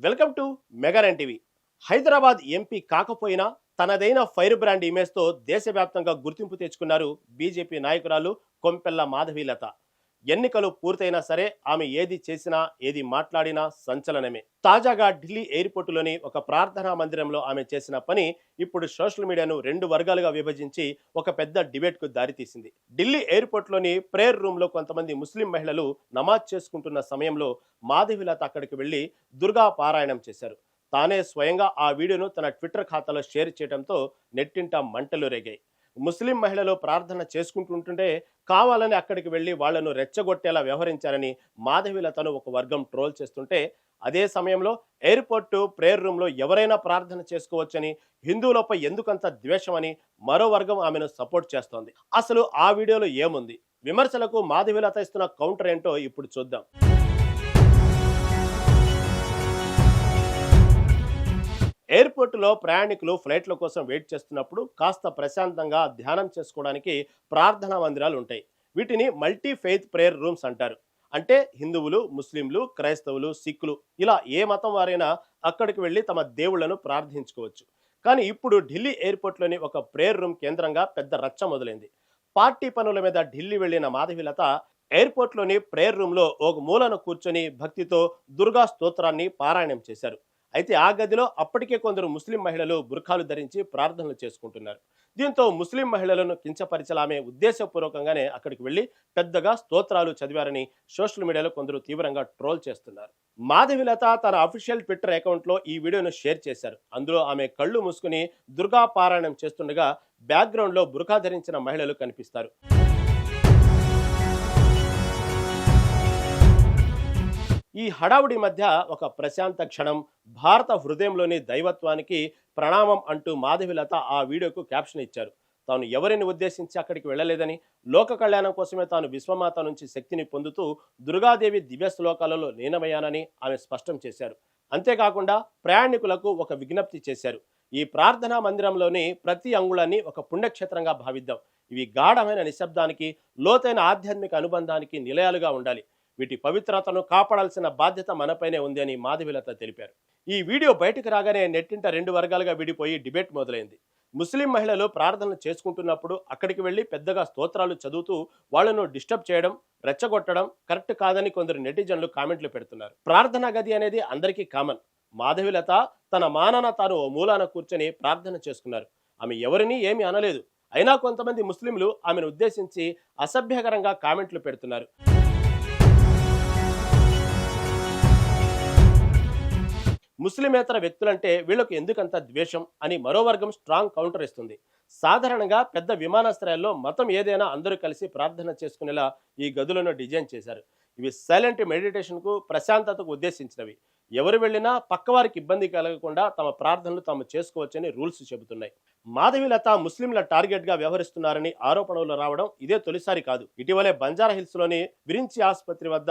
Welcome to మెగానన్ TV. Hyderabad MP కాకపోయినా తనదైన ఫైర్ బ్రాండ్ ఇమేజ్తో దేశవ్యాప్తంగా గుర్తింపు తెచ్చుకున్నారు బీజేపీ నాయకురాలు కొంపెల్ల మాధవీలత. ఎన్నికలు పూర్తయినా సరే ఆమె ఏది చేసినా ఏది మాట్లాడినా సంచలనమే. తాజాగా ఢిల్లీ ఎయిర్పోర్టులోని ఒక ప్రార్థనా మందిరంలో ఆమె చేసిన పని ఇప్పుడు సోషల్ మీడియాను రెండు వర్గాలుగా విభజించి ఒక పెద్ద డిబేట్కు దారితీసింది. ఢిల్లీ ఎయిర్పోర్ట్లోని ప్రేయర్ రూమ్లో కొంతమంది ముస్లిం మహిళలు నమాజ్ చేసుకుంటున్న సమయంలో మాధవీలత అక్కడికి వెళ్లి దుర్గా పారాయణం చేశారు. తానే స్వయంగా ఆ వీడియోను తన ట్విట్టర్ ఖాతాలో షేర్ చేయడంతో నెట్టింట మంటలు రేగాయి. ముస్లిం మహిళలు ప్రార్థన చేసుకుంటుంటే కావాలని అక్కడికి వెళ్లి వాళ్లను రెచ్చగొట్టేలా వ్యవహరించారని మాధవీలతను ఒక వర్గం ట్రోల్ చేస్తుంటే, అదే సమయంలో ఎయిర్పోర్టు ప్రేయర్ రూమ్లో ఎవరైనా ప్రార్థన చేసుకోవచ్చని, హిందువులపై ఎందుకంత ద్వేషమని మరో వర్గం ఆమెను సపోర్ట్ చేస్తోంది. అసలు ఆ వీడియోలో ఏముంది? విమర్శలకు మాధవీలత ఇస్తున్న కౌంటర్ ఏంటో ఇప్పుడు చూద్దాం. ఎయిర్పోర్టులో ప్రయాణికులు ఫ్లైట్ల కోసం వెయిట్ చేస్తున్నప్పుడు కాస్త ప్రశాంతంగా ధ్యానం చేసుకోవడానికి ప్రార్థనా మందిరాలు ఉంటాయి. వీటిని మల్టీ ఫెయిత్ ప్రేయర్ రూమ్స్ అంటారు. అంటే హిందువులు, ముస్లింలు, క్రైస్తవులు, సిక్కులు ఇలా ఏ మతం వారైనా అక్కడికి వెళ్ళి తమ దేవుళ్లను ప్రార్థించుకోవచ్చు. కానీ ఇప్పుడు ఢిల్లీ ఎయిర్పోర్ట్లోని ఒక ప్రేయర్ రూమ్ కేంద్రంగా పెద్ద రచ్చ మొదలైంది. పార్టీ పనుల మీద ఢిల్లీ వెళ్లిన మాధవీలత ఎయిర్పోర్ట్లోని ప్రేయర్ రూమ్లో ఒక మూలను కూర్చొని భక్తితో దుర్గా స్తోత్రాన్ని పారాయణం చేశారు. అయితే ఆ గదిలో అప్పటికే కొందరు ముస్లిం మహిళలు బుర్ఖాలు ధరించి ప్రార్థనలు చేసుకుంటున్నారు. దీంతో ముస్లిం మహిళలను కించపరిచేలా ఆమె ఉద్దేశపూర్వకంగానే అక్కడికి వెళ్లి పెద్దగా స్తోత్రాలు చదివారని సోషల్ మీడియాలో కొందరు తీవ్రంగా ట్రోల్ చేస్తున్నారు. మాధవీలత తన అఫీషియల్ ట్విట్టర్ అకౌంట్లో ఈ వీడియోను షేర్ చేశారు. అందులో ఆమె కళ్ళు మూసుకుని దుర్గా పారాయణం చేస్తుండగా బ్యాక్గ్రౌండ్లో బుర్ఖా ధరించిన మహిళలు కనిపిస్తారు. ఈ హడావుడి మధ్య ఒక ప్రశాంత క్షణం, భారత హృదయంలోని దైవత్వానికి ప్రణామం అంటూ మాధవీలత ఆ వీడియోకు క్యాప్షన్ ఇచ్చారు. తాను ఎవరిని ఉద్దేశించి అక్కడికి వెళ్ళలేదని, లోక కళ్యాణం కోసమే తాను విశ్వమాత నుంచి శక్తిని పొందుతూ దుర్గాదేవి దివ్య శ్లోకాలలో లీనమయ్యానని ఆమె స్పష్టం చేశారు. అంతేకాకుండా ప్రయాణికులకు ఒక విజ్ఞప్తి చేశారు. ఈ ప్రార్థనా మందిరంలోని ప్రతి అంగుళాన్ని ఒక పుణ్యక్షేత్రంగా భావిద్దాం. ఇవి గాఢమైన నిశ్శబ్దానికి, లోతైన ఆధ్యాత్మిక అనుబంధానికి నిలయాలుగా ఉండాలి. వీటి పవిత్రతను కాపాడాల్సిన బాధ్యత మనపైనే ఉంది అని మాధవీలత తెలిపారు. ఈ వీడియో బయటకు రాగానే నెట్టింట రెండు వర్గాలుగా విడిపోయి డిబేట్ మొదలైంది. ముస్లిం మహిళలు ప్రార్థనలు చేసుకుంటున్నప్పుడు అక్కడికి వెళ్లి పెద్దగా స్తోత్రాలు చదువుతూ వాళ్లను డిస్టర్బ్ చేయడం, రెచ్చగొట్టడం కరెక్ట్ కాదని కొందరు నెటిజన్లు కామెంట్లు పెడుతున్నారు. ప్రార్థనా గది అనేది అందరికీ కామన్. మాధవీలత తన మానాన తాను ఓ మూలాన కూర్చొని ప్రార్థన చేసుకున్నారు. ఆమె ఎవరిని ఏమీ అనలేదు. అయినా కొంతమంది ముస్లింలు ఆమెను ఉద్దేశించి అసభ్యకరంగా కామెంట్లు పెడుతున్నారు. ముస్లిమేతర వ్యక్తులంటే వీళ్లకు ఎందుకంత ద్వేషం అని మరో వర్గం స్ట్రాంగ్ కౌంటర్ ఇస్తుంది. సాధారణంగా పెద్ద విమానాశ్రయాల్లో మతం ఏదైనా అందరూ కలిసి ప్రార్థన చేసుకునేలా ఈ గదులను డిజైన్ చేశారు. ఇవి సైలెంట్ మెడిటేషన్కు, ప్రశాంతతకు ఉద్దేశించినవి. ఎవరు వెళ్ళినా పక్కవారికి ఇబ్బంది కలగకుండా తమ ప్రార్థనలు తాము చేసుకోవచ్చని రూల్స్ చెబుతున్నాయి. మాధవీలత ముస్లింల టార్గెట్ గా వ్యవహరిస్తున్నారని ఆరోపణలు రావడం ఇదే తొలిసారి కాదు. ఇటీవలే బంజారా హిల్స్ లోని విరించి ఆసుపత్రి వద్ద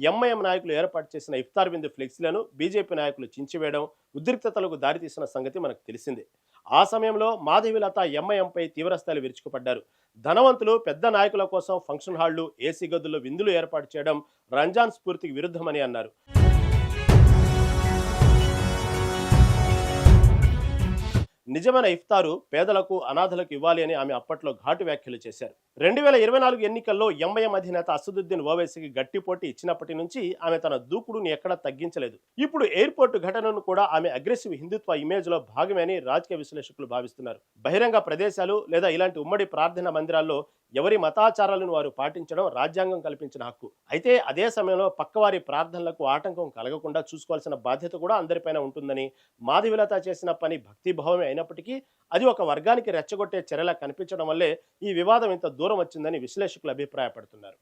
ఎంఐఎం నాయకులు ఏర్పాటు చేసిన ఇఫ్తార్ విందు ఫ్లెక్సీలను బీజేపీ నాయకులు చించివేయడం ఉద్రిక్తతలకు దారితీసిన సంగతి మనకు తెలిసిందే. ఆ సమయంలో మాధవీలత ఎంఐఎంపై తీవ్రస్థాయిలో విరుచుకుపడ్డారు. ధనవంతులు, పెద్ద నాయకుల కోసం ఫంక్షన్ హాళ్లు, ఏసీ గదుల్లో విందులు ఏర్పాటు చేయడం రంజాన్ స్ఫూర్తికి విరుద్ధమని అన్నారు. నిజమైన ఇఫ్తారు పేదలకు, అనాథలకు ఇవ్వాలి అని ఆమె అప్పట్లో ఘాటు వ్యాఖ్యలు చేశారు. 2024 ఎన్నికల్లో ఎంఐఎం అధినేత అసదుద్దీన్ ఓవైసీకి గట్టి పోటీ ఇచ్చినప్పటి నుంచి ఆమె తన దూకుడుని ఎక్కడా తగ్గించలేదు. ఇప్పుడు ఎయిర్పోర్టు ఘటనను కూడా ఆమె అగ్రెసివ్ హిందుత్వ ఇమేజ్ లో భాగమే అని రాజకీయ విశ్లేషకులు భావిస్తున్నారు. బహిరంగ ప్రదేశాలు లేదా ఇలాంటి ఉమ్మడి ప్రార్థనా మందిరాల్లో ఎవరి మతాచారాలను వారు పాటించడం రాజ్యాంగం కల్పించిన హక్కు. అయితే అదే సమయంలో పక్కవారి ప్రార్థనలకు ఆటంకం కలగకుండా చూసుకోవాల్సిన బాధ్యత కూడా అందరిపైన ఉంటుందని, మాధవీలత చేసిన పని భక్తిభావమే అయినప్పటికీ అది ఒక వర్గానికి రెచ్చగొట్టే చర్యలా కనిపించడం వల్లే ఈ వివాదం ఇంత దూరం వచ్చిందని విశ్లేషకులు అభిప్రాయపడుతున్నారు.